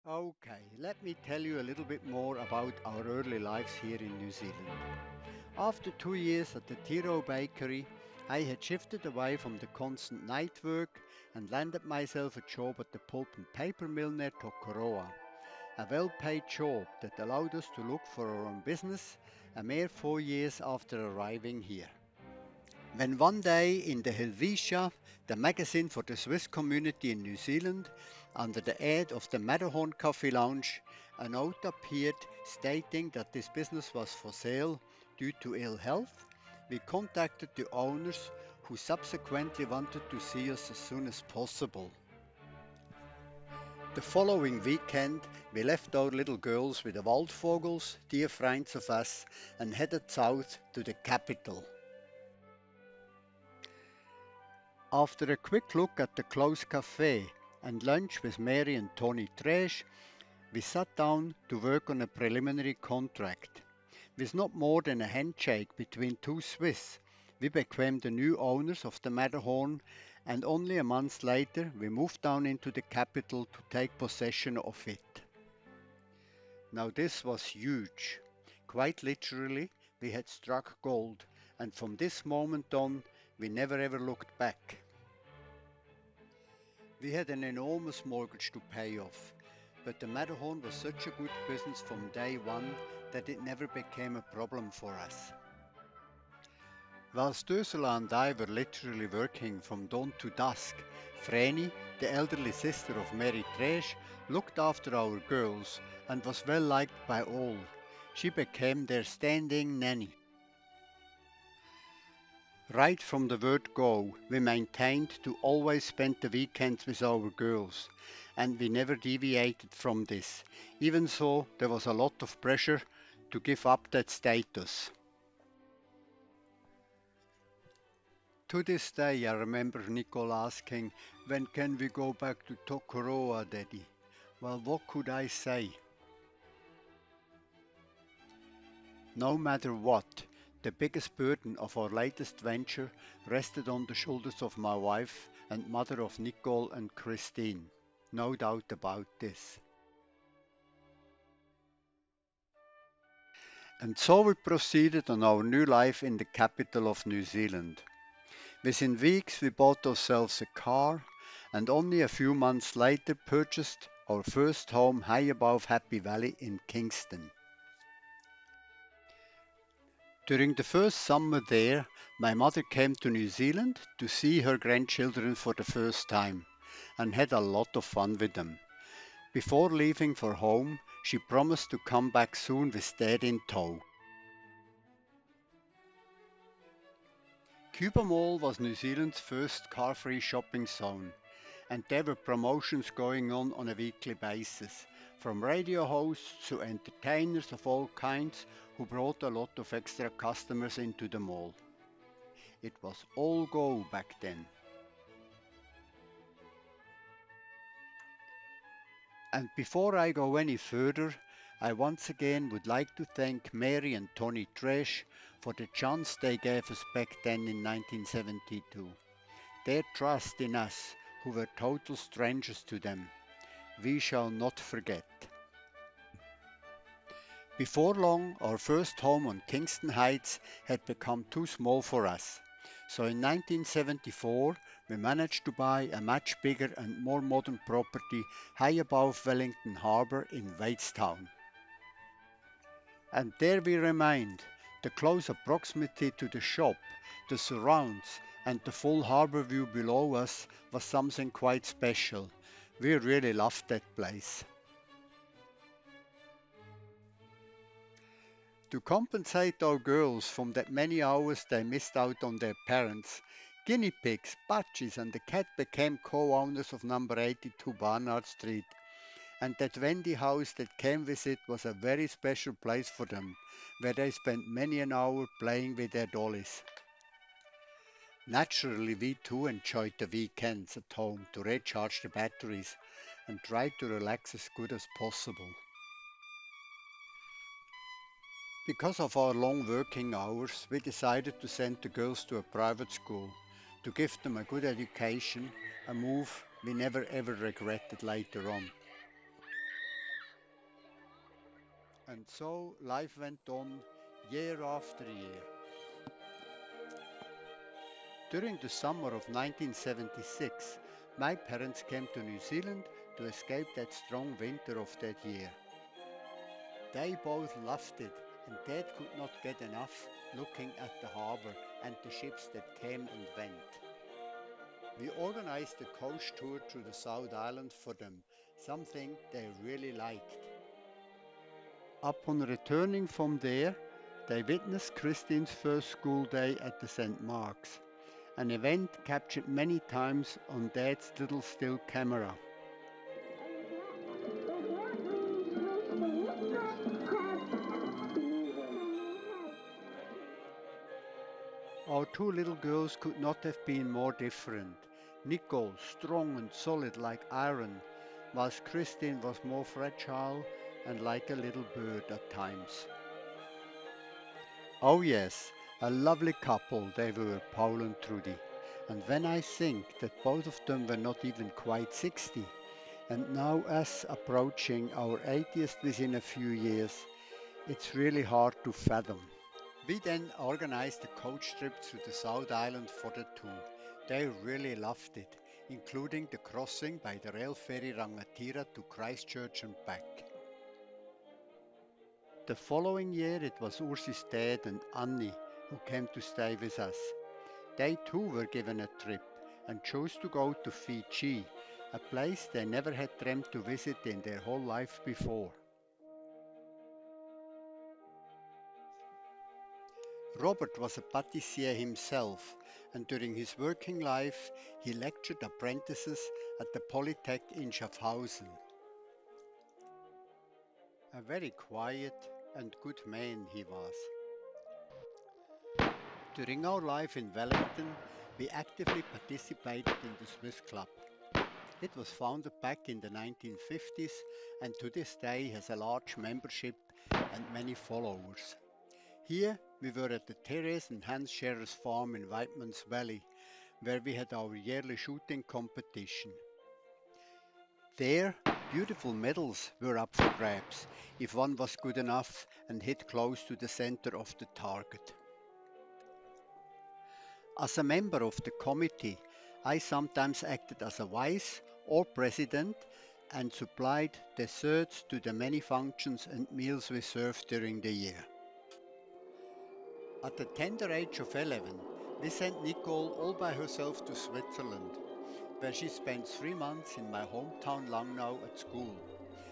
Okay, let me tell you a little bit more about our early lives here in New Zealand. After 2 years at the Tiro Bakery, I had shifted away from the constant night work and landed myself a job at the pulp and paper mill near Tokoroa, a well-paid job that allowed us to look for our own business a mere 4 years after arriving here. When one day in the Helvetia, the magazine for the Swiss community in New Zealand, under the ad of the Matterhorn Coffee Lounge, a note appeared stating that this business was for sale due to ill health, we contacted the owners who subsequently wanted to see us as soon as possible. The following weekend, we left our little girls with the Waldvogels, dear friends of us, and headed south to the capital. After a quick look at the close cafe and lunch with Mary and Tony Tresh, we sat down to work on a preliminary contract. With not more than a handshake between two Swiss, we became the new owners of the Matterhorn, and only a month later we moved down into the capital to take possession of it. Now this was huge. Quite literally, we had struck gold, and from this moment on, we never ever looked back. We had an enormous mortgage to pay off, but the Matterhorn was such a good business from day one that it never became a problem for us. Whilst Ursula and I were literally working from dawn to dusk, Vreni, the elderly sister of Mary Tresh, looked after our girls and was well liked by all. She became their standing nanny. Right from the word go, we maintained to always spend the weekends with our girls, and we never deviated from this, even so there was a lot of pressure to give up that status. To this day I remember Nicole asking, when can we go back to Tokoroa, Daddy? Well, what could I say? No matter what, the biggest burden of our latest venture rested on the shoulders of my wife and mother of Nicole and Christine. No doubt about this. And so we proceeded on our new life in the capital of New Zealand. Within weeks we bought ourselves a car and only a few months later purchased our first home high above Happy Valley in Kingston. During the first summer there, my mother came to New Zealand to see her grandchildren for the first time and had a lot of fun with them. Before leaving for home, she promised to come back soon with Dad in tow. Cuba Mall was New Zealand's first car-free shopping zone, and there were promotions going on a weekly basis, from radio hosts to entertainers of all kinds who brought a lot of extra customers into the mall. It was all go back then. And before I go any further, I once again would like to thank Mary and Tony Tresh for the chance they gave us back then in 1972. Their trust in us, who were total strangers to them, we shall not forget. Before long, our first home on Kingston Heights had become too small for us. So in 1974, we managed to buy a much bigger and more modern property high above Wellington Harbour in Wadestown. And there we remained. The close proximity to the shop, the surrounds, and the full harbour view below us was something quite special. We really loved that place. To compensate our girls from that many hours they missed out on their parents, guinea pigs, budgies, and the cat became co-owners of number 82 Barnard Street, and that Wendy house that came with it was a very special place for them, where they spent many an hour playing with their dollies. Naturally, we too enjoyed the weekends at home to recharge the batteries and try to relax as good as possible. Because of our long working hours, we decided to send the girls to a private school to give them a good education, a move we never ever regretted later on. And so life went on year after year. During the summer of 1976, my parents came to New Zealand to escape that strong winter of that year. They both loved it, and Dad could not get enough looking at the harbour and the ships that came and went. We organized a coach tour through the South Island for them, something they really liked. Upon returning from there, they witnessed Christine's first school day at the St. Mark's, an event captured many times on Dad's little still camera. Our two little girls could not have been more different. Nicole, strong and solid like iron, whilst Christine was more fragile and like a little bird at times. Oh yes, a lovely couple they were, Paul and Trudy. And when I think that both of them were not even quite 60, and now us approaching our 80th within a few years, it's really hard to fathom. We then organized a coach trip through the South Island for the two. They really loved it, including the crossing by the rail ferry Rangatira to Christchurch and back. The following year it was Ursi's dad and Annie who came to stay with us. They too were given a trip and chose to go to Fiji, a place they never had dreamt to visit in their whole life before. Robert was a pâtissier himself, and during his working life he lectured apprentices at the Polytech in Schaffhausen. A very quiet and good man he was. During our life in Wellington, we actively participated in the Swiss Club. It was founded back in the 1950s and to this day has a large membership and many followers. Here we were at the Therese and Hans Scherer's farm in Weidmann's Valley, where we had our yearly shooting competition. There, beautiful medals were up for grabs if one was good enough and hit close to the center of the target. As a member of the committee, I sometimes acted as a vice or president and supplied desserts to the many functions and meals we served during the year. At the tender age of 11, we sent Nicole all by herself to Switzerland, where she spent 3 months in my hometown Langnau at school.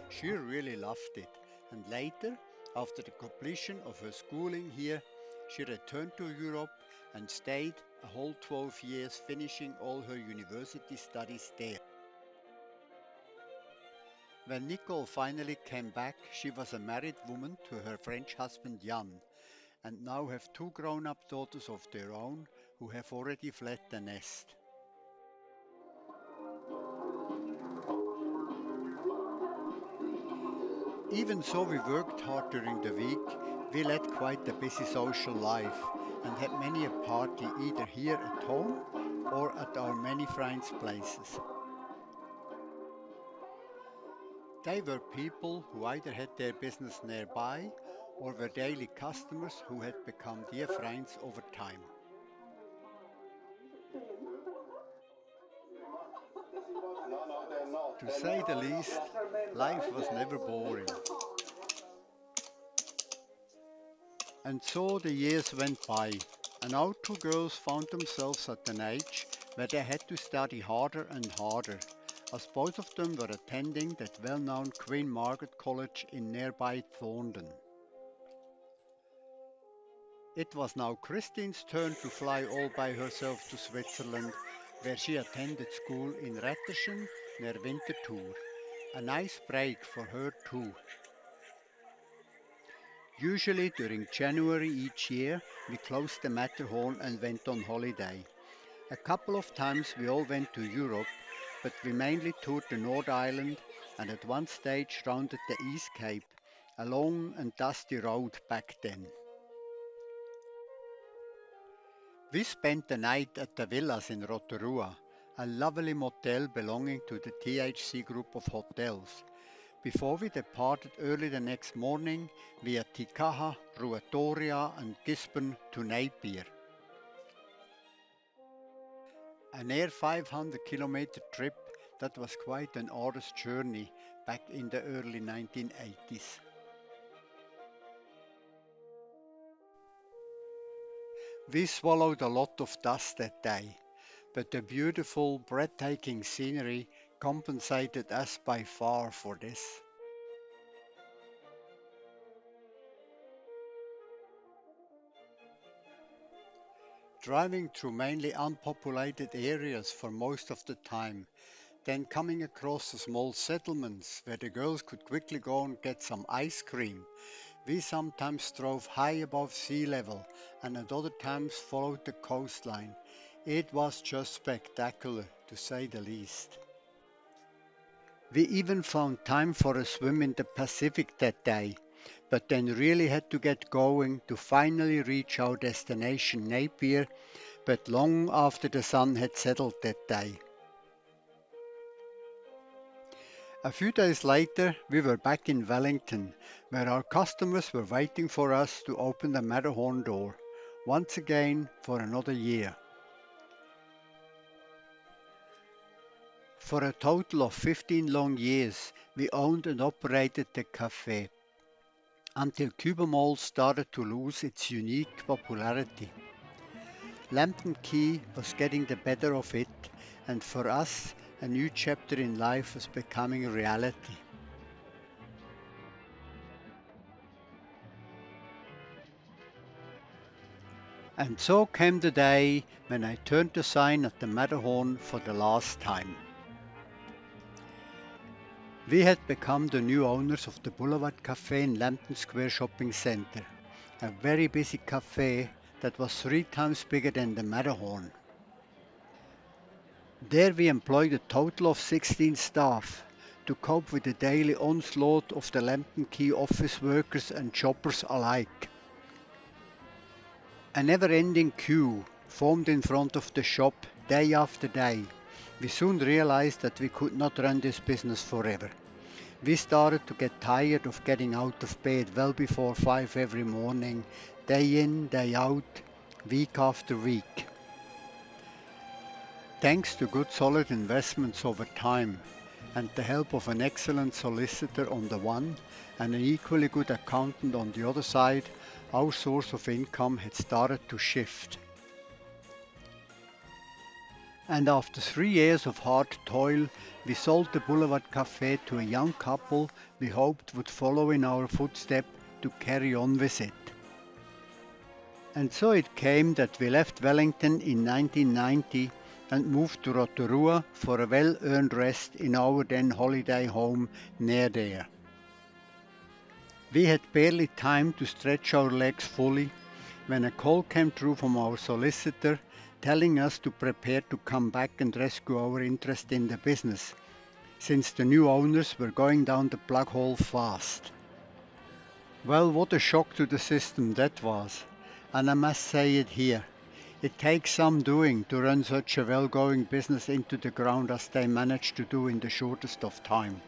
She really loved it, and later, after the completion of her schooling here, she returned to Europe and stayed a whole 12 years finishing all her university studies there. When Nicole finally came back, she was a married woman to her French husband Jan, and now have two grown-up daughters of their own who have already fled the nest. Even so we worked hard during the week, we led quite a busy social life and had many a party either here at home or at our many friends' places. They were people who either had their business nearby or were daily customers who had become dear friends over time. To say the least, life was never boring. And so the years went by, and our two girls found themselves at an age where they had to study harder and harder, as both of them were attending that well-known Queen Margaret College in nearby Thorndon. It was now Christine's turn to fly all by herself to Switzerland, where she attended school in Retterschen near Winterthur. A nice break for her too. Usually during January each year, we closed the Matterhorn and went on holiday. A couple of times we all went to Europe, but we mainly toured the North Island and at one stage rounded the East Cape, a long and dusty road back then. We spent the night at the Villas in Rotorua, a lovely motel belonging to the THC group of hotels. before we departed early the next morning via Tikaha, Ruatoria and Gisborne to Napier. A near 500-kilometer trip that was quite an arduous journey back in the early 1980s. We swallowed a lot of dust that day, but the beautiful, breathtaking scenery compensated us by far for this. Driving through mainly unpopulated areas for most of the time, then coming across the small settlements where the girls could quickly go and get some ice cream. We sometimes drove high above sea level and at other times followed the coastline. It was just spectacular, to say the least. We even found time for a swim in the Pacific that day, but then really had to get going to finally reach our destination Napier, but long after the sun had settled that day. A few days later, we were back in Wellington, where our customers were waiting for us to open the Matterhorn door, once again for another year. For a total of 15 long years, we owned and operated the cafe, until Cuba Mall started to lose its unique popularity. Lambton Key was getting the better of it, and for us, a new chapter in life was becoming a reality. And so came the day when I turned the sign at the Matterhorn for the last time. We had become the new owners of the Boulevard Cafe in Lambton Square Shopping Centre, a very busy cafe that was 3 times bigger than the Matterhorn. There we employed a total of 16 staff to cope with the daily onslaught of the Lambton Key office workers and shoppers alike. A never-ending queue formed in front of the shop day after day. We soon realized that we could not run this business forever. We started to get tired of getting out of bed well before 5 every morning, day in, day out, week after week. Thanks to good solid investments over time and the help of an excellent solicitor on the one and an equally good accountant on the other side, our source of income had started to shift. And after 3 years of hard toil, we sold the Boulevard Cafe to a young couple we hoped would follow in our footsteps to carry on with it. And so it came that we left Wellington in 1990 and moved to Rotorua for a well-earned rest in our then holiday home near there. We had barely time to stretch our legs fully when a call came through from our solicitor telling us to prepare to come back and rescue our interest in the business, since the new owners were going down the plug hole fast. Well, what a shock to the system that was, and I must say it here. It takes some doing to run such a well-going business into the ground as they managed to do in the shortest of time.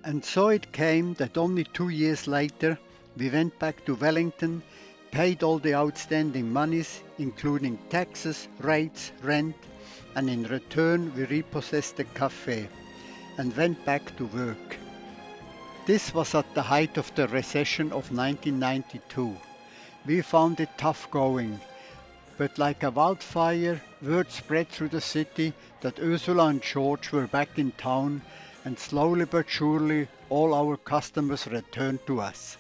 And so it came that only 2 years later we went back to Wellington, paid all the outstanding monies, including taxes, rates, rent, and in return we repossessed the cafe and went back to work. This was at the height of the recession of 1992. We found it tough going, but like a wildfire, word spread through the city that Ursula and Juerg were back in town, and slowly but surely all our customers returned to us.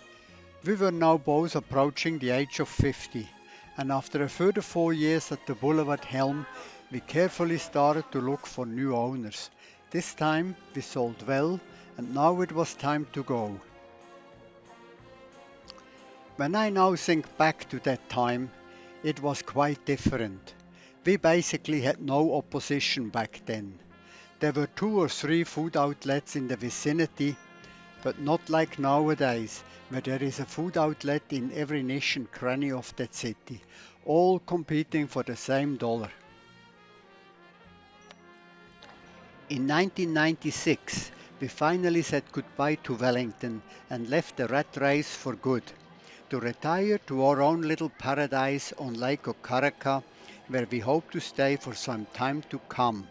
We were now both approaching the age of 50, and after a further 4 years at the Boulevard helm, we carefully started to look for new owners. This time we sold well, and now it was time to go. When I now think back to that time, it was quite different. We basically had no opposition back then. There were 2 or 3 food outlets in the vicinity, but not like nowadays, where there is a food outlet in every niche and cranny of that city, all competing for the same dollar. In 1996, We finally said goodbye to Wellington and left the rat race for good, to retire to our own little paradise on Lake Okaraka, where we hope to stay for some time to come.